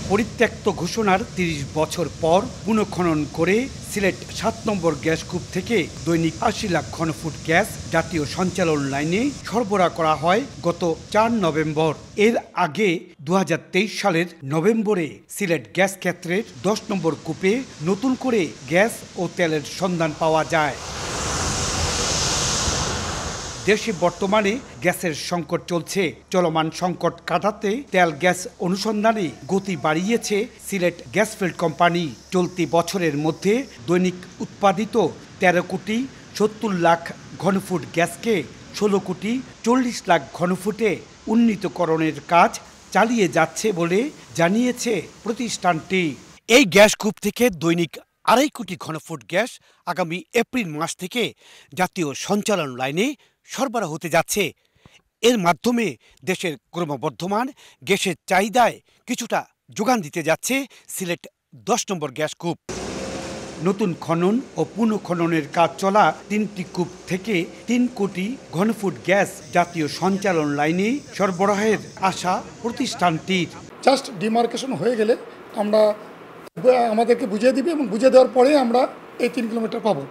পরিত্যক্ত ঘোষণার ৩০ বছর পর পুনঃখনন করে সিলেট ৭ নম্বর গ্যাস কূপ থেকে দৈনিক ৮০ লাখ ঘনফুট গ্যাস জাতীয় সঞ্চালন লাইনে সরবরাহ করা হয় গত ৪ নভেম্বর। এর আগে ২০২৩ সালের নভেম্বরে সিলেট গ্যাস ক্ষেত্রের ১০ নম্বর কূপে নতুন করে গ্যাস ও তেলের সন্ধান পাওয়া যায়। দেশে বর্তমানে গ্যাসের সংকট চলছে। চলমান সংকট কাটাতে তেল গ্যাস অনুসন্ধানে গতি বাড়িয়েছে সিলেট গ্যাসফিল্ড কোম্পানি। চলতি বছরের মধ্যে দৈনিক উৎপাদিত ১৩ কোটি ৭০ লাখ ঘনফুট গ্যাসকে ১৬ কোটি ৪০ লাখ ঘনফুটে উন্নীতকরণের কাজ চালিয়ে যাচ্ছে বলে জানিয়েছে প্রতিষ্ঠানটি। এই গ্যাস কূপ থেকে দৈনিক ২.৫ কোটি ঘনফুট গ্যাস আগামী এপ্রিল মাস থেকে জাতীয় সঞ্চালন লাইনে সরবরাহ হতে যাচ্ছে। এর মাধ্যমে দেশের ক্রমবর্ধমান গ্যাসের চাহিদায় কিছুটা যোগান দিতে যাচ্ছে সিলেট ১০ নম্বর গ্যাস কূপ। নতুন খনন ও পুনঃখননের কাজ চলা ৩টি কূপ থেকে ৩ কোটি ঘনফুট গ্যাস জাতীয় সঞ্চালন লাইনে সরবরাহের আশা প্রতিষ্ঠানটির। জাস্ট ডিমার্কেশন হয়ে গেলে আমরা আমাদেরকে বুঝিয়ে দিবে এবং বুঝিয়ে দেওয়ার পরে আমরা এই ৩ কিলোমিটার পাবো।